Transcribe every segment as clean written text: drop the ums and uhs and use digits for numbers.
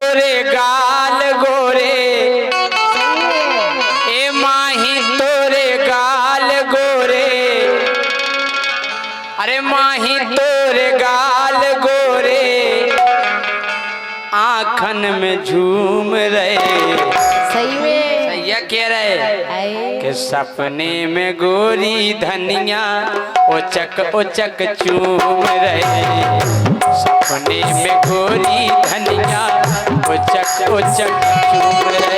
तोरे गाल गोरे, ए माही तोरे गाल गोरे, अरे माही तोरे गाल गोरे, आँखन में झूम रहे। सही में सैया कह रहे कि सपने में गोरी धनिया ओचक ओचक चूम रहे। सपने में गोरी धनिया ओचक ओचक चूम रहे।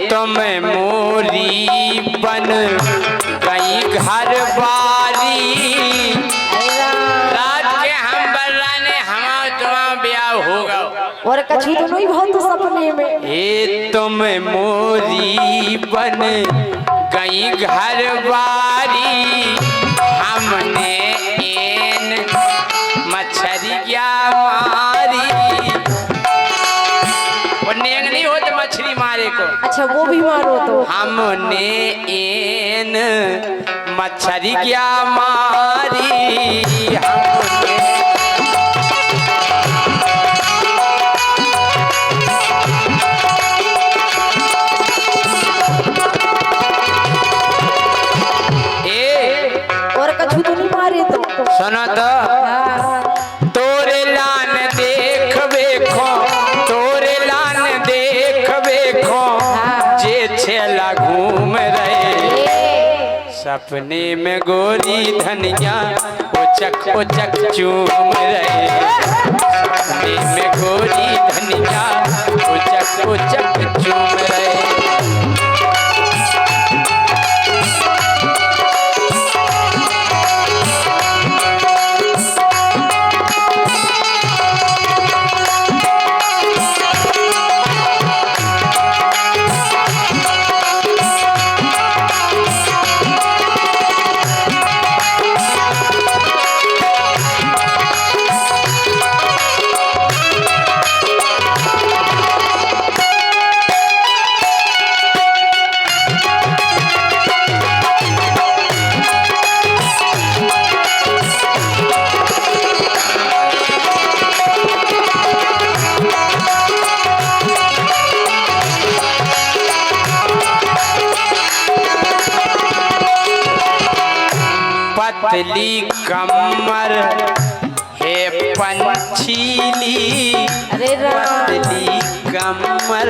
तो मैं मोरी बन गई घर बारी, रात के हम बल्लाने हमारा तुम्हारा ब्याह होगा और कछु तो नहीं बहुत सपने में। ए तो मैं मोरी बन गई घर बारी, हमने एन मछरिया मारी। नेंग नहीं होते मछली मारे को। अच्छा वो भी मारो तो। हमने एन मछली क्या मारी, हमने और कछु तो नहीं मारे तो। सुनो तो तोरे लान देख बेखो, तोरे लान देख बेखो, जे छेला घूम रहे। सपने में गोरी धनिया ओचक ओचक चूम रहे। सपने में गोरी धनिया ओचक ओचक चूम रहे। पतली कमर है पंछीली, पतली कमर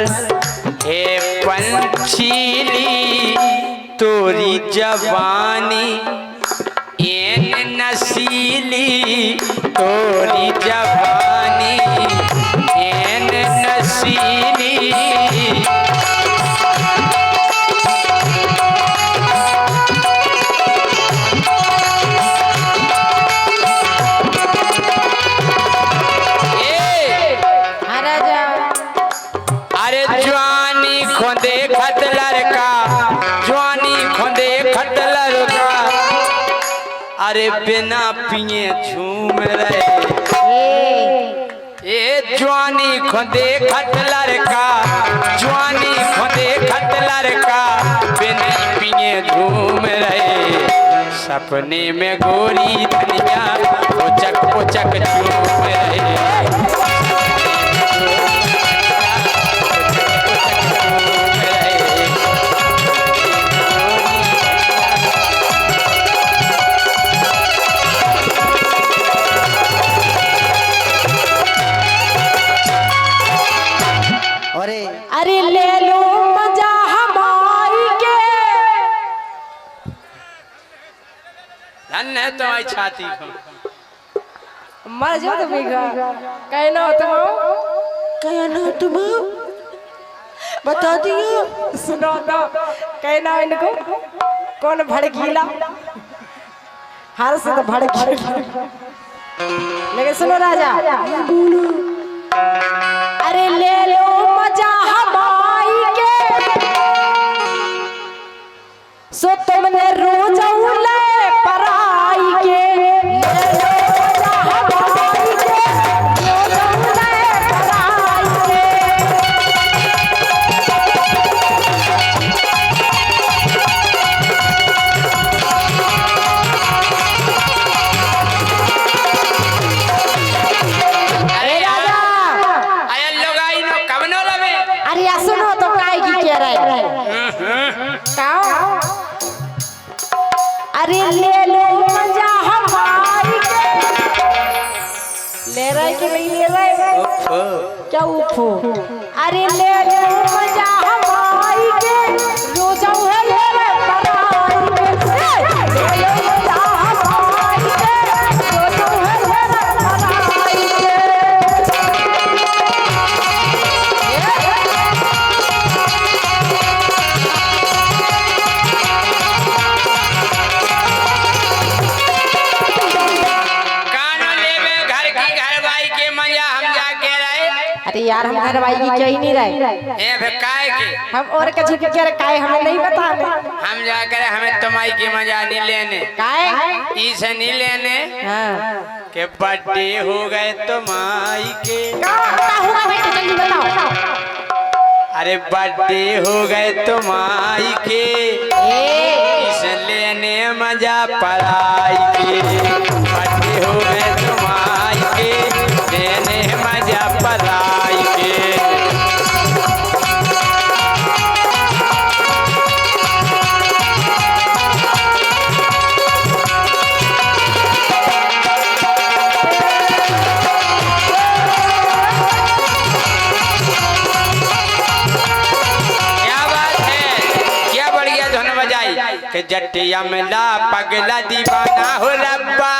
है पंछीली, तोरी जवानी एन नसीली, तोरी जवानी एन नसीली। अरे बिना पिए झूम रहे। ए जवानी खुदे खत लड़का, जवानी खुदे खत लड़का, बिना पिए झूम रहे। सपने में गोरी धनिया ओचक ओचक चूम रहे। अरे ले लो मजा हमारी के। धन है तो आई छाती मर जाओ तो बिगा कहना तुम बता दियो। सुनो तो कहना इनको कौन भड़कीला, हर से तो भड़कीला। लेकिन सुनो राजा, अरे ले लो मजा हमारी के, सो तुमने रोज उले पराई के ले लो मजा हमारी के रोज उले पराई के। अरे राजा अरे लोग आई नो कवनो लवे अरे या सुनो तो काय की कह रहे काओ अरे ले लो मजा हमारी के ले रहे कि नहीं ले रहे क्या उफो अरे ले लो मजा हमारी के रोजा है ले रे पराई के ले लो मजा हमारी के रोजा है ले रे पराई के। कानो लेवे घर की घरवाई के मजा हम जा के रहे अरे यार हम घरवाई की कहीं नहीं रहे ए फिर काय के हम और के झुक के काय हमें नहीं बता हम जा कर हमें तुम्हारी की मजा नहीं लेने काय इसे नहीं लेने हाँ के बर्थडे हो गए तुम्हारी के क्या हुआ भाई तो जल्दी बताओ। अरे बर्थडे हो गए तुम्हारी के ए इस लेने मजा पढ़ाई के बर्थडे हो गए तुम्हारी के लेने मजा पढ़ाई के। क्या बात है क्या बढ़िया धुन बजाई के जटिया में ला पगला दीवाना हो रब्बा।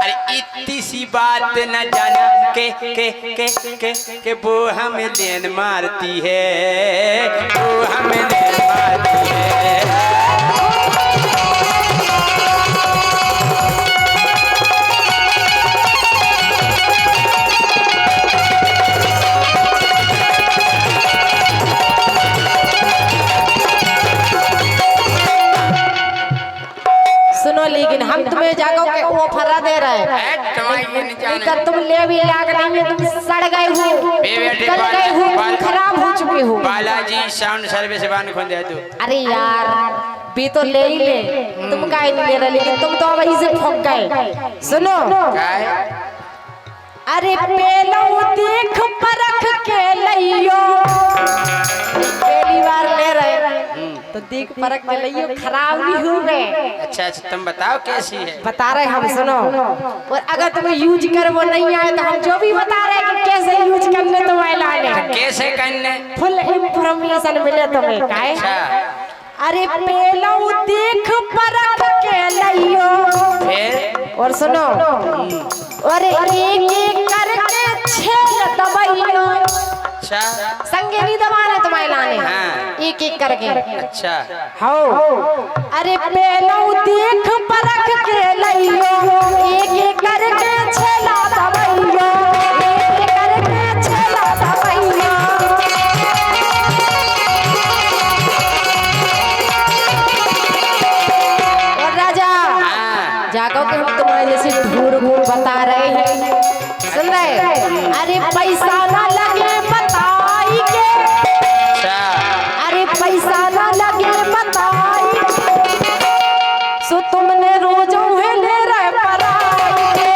अरे इतनी सी बात न जाना के वो हमें लेन मारती है वो हमें लेन मारती है। सुनो लेकिन हम तुम्हें जागो के ऑफर दे रहे हैं लेकिन तुम ले भी लाग नहीं में तुम सड़ गए हो गल गए हो तुम खराब हो चुके हो। बालाजी साउंड सर्विस बान खोल दे तू। अरे यार भी तो ले ही ले तुम काहे नहीं ले रहे लेकिन तुम तो अब इसे ठोक गए। सुनो काय अरे पेलो देख परख के लियो पहली बार ले रहे तो देख परख के लियो खराब नहीं हो गए। अच्छा अच्छा तुम बताओ कैसी है बता रहे हम सुनो और अगर तुम्हें यूज कर वो नहीं आए तो हम जो भी बता रहे हैं कि कैसे यूज करने तो लाने कैसे करने फुल इंफॉर्मेशन मिले तुम्हें काहे। अरे पेलो देख परख के लियो फिर और सुनो और एक एक करके छेल दबाइयो अच्छा संगे नहीं दबाना तुम्हारे लाने हाँ। एक एक करके अच्छा हो अरे पेलो देख परख के लियो एक एक करके छेला दबाइयो एक एक करके छेला दबाइयो। और राजा हाँ जागो के हम तुम्हारे जैसे ढूंढ बता रहे हैं सुन रहे अरे पैसा ना लगे बताई के अच्छा अरे पैसा ना लगे बताई सो तुमने रोजो है ले रहे पराई के।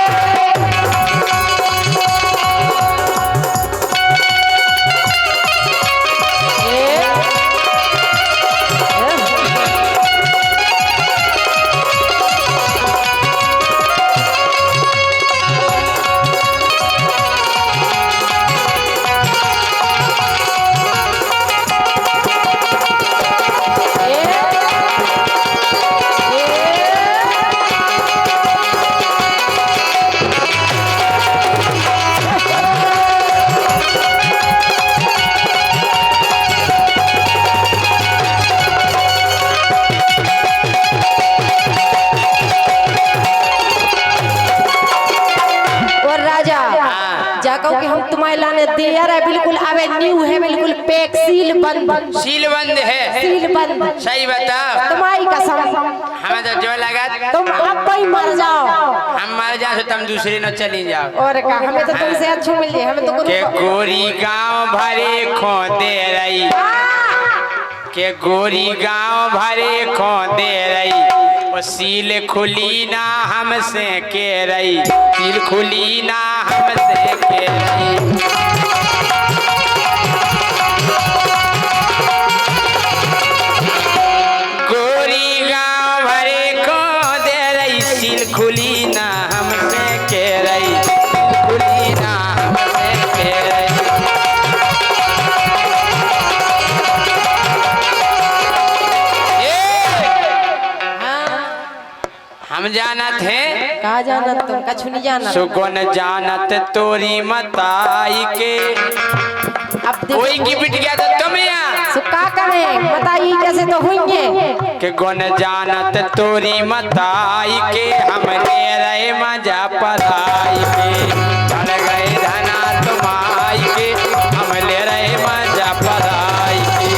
जाको कि हम तुम्हारे लाने दे रहे बिल्कुल अबे न्यू है बिल्कुल पैक सील बंद है सील बंद। सही बताओ तुम्हारी कसम हमें तो जो लगा तुम अब ही मर जाओ। हम मर जाओ तो तुम दूसरे न चली जाओ। और का हमें तो तुमसे अच्छा मिल जाए हमें तो के गोरी गांव भरे खो दे रही के गोरी गांव भरे खो दे रही वो सील खुली ना हमसे के रही सील खुली ना हमसे के रही। गोरी गांव भरे खो दे रही सील खुली ना हमसे के रही खुली ना हमसे के रही। हम जानत है कहा जानत तुम कछु नहीं जानत सुगुन जानत तोरी मताई के अब कोई की पिट गया तो तुम यहाँ सुका करे बताइए कैसे तो होंगे के गुन जानत तोरी मताई के हम ले रहे मजा पढ़ाई के बढ़ गए धना तुम्हाई के हम ले रहे मजा पढ़ाई के।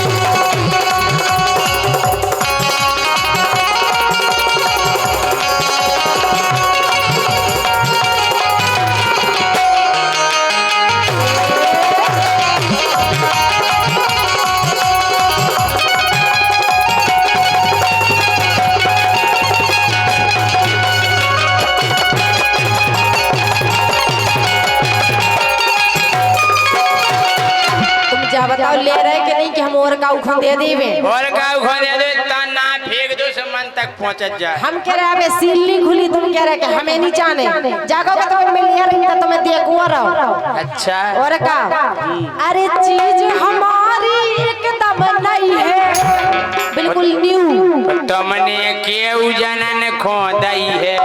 जा बताओ ले रहे कि नहीं कि हम और का उखन दे देवे और गाँव खोले दे तना फेंक दो से मन तक पहुँच जाए। हम कह रहे अबे सील नहीं खुली तुम कह रहे कि हमें नहीं जाने जागो बताओ मैं ले रही तो तुम्हें देखो रहो। अच्छा और का अरे चीज हमारी एकदम नहीं है बिल्कुल न्यू तुमने केऊ जनन खो दई है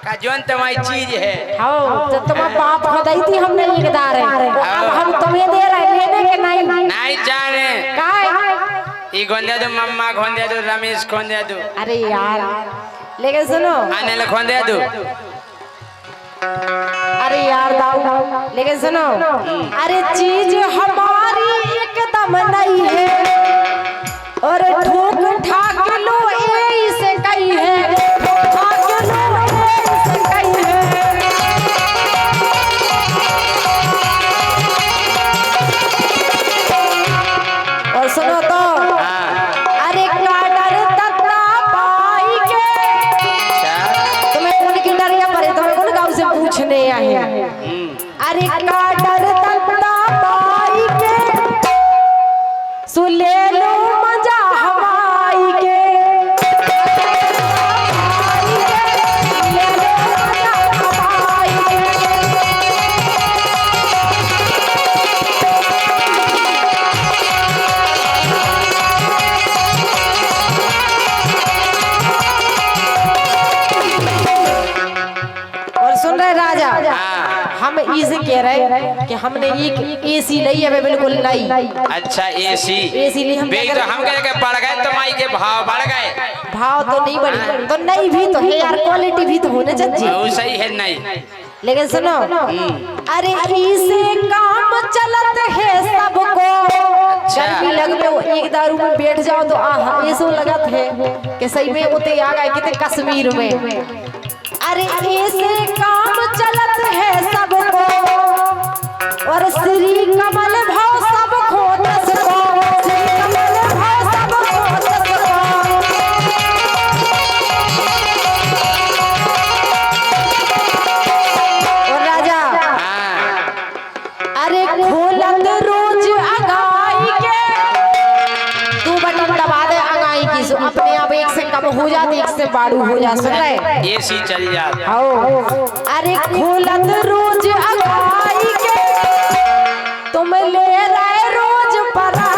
का जोन तुम्हारी चीज है। हाँ तो तुम्हारा बाप खोदाई थी हमने इकदार है अब हम तुम्हें दे रहे लेने के नहीं जाने काय ये गोंदे दो मम्मा खोंदे दो रमेश खोंदे दो अरे यार लेकिन सुनो अनिल खोंदे दो अरे यार दाऊ लेकिन सुनो अरे चीज हमारी एकदम नहीं है और ठोक ठाक लो ऐसे कही है ठाक लो ऐसे कही है। और सुनो तो अरे काटर तत्ता पाई के तुम्हें कौन की डरिया पड़े तुम्हें कौन गाँव से पूछने आए अरे काटर तत्ता पाई के सु ले लो मजा हवाई के ले लो मजा हवाई के। और सुन रहे राजा हम इसे कह रहे कि हमने एक एसी ली है बिल्कुल नई। अच्छा एसी ली हम तो हम कह के बढ़ गए तो माई के भाव बढ़ गए भाव तो नहीं बढ़ी तो नई भी तो है यार क्वालिटी भी तो होने चाहिए वो सही है नहीं लेकिन सुनो अरे इसे काम चलत है सबको गर्मी लगते हो एक दारू में बैठ जाओ तो आहा ऐसा लगत है कि सही में उते आ गए कितने कश्मीर में। अरे ऐसे काम चलत है सबको और श्री कमल भाव सब खोदस को श्री कमल भाव सब खोदस को। और राजा अरे खोलत रोज अगाई के तू बटन दबा दे अगाई की सो अपने आप एक से कम हो जाती एक से बाड़ू हो जा सुन रहे एसी चल जाता। अरे खोलत रोज अगाई के तुम ले रहे रोज परा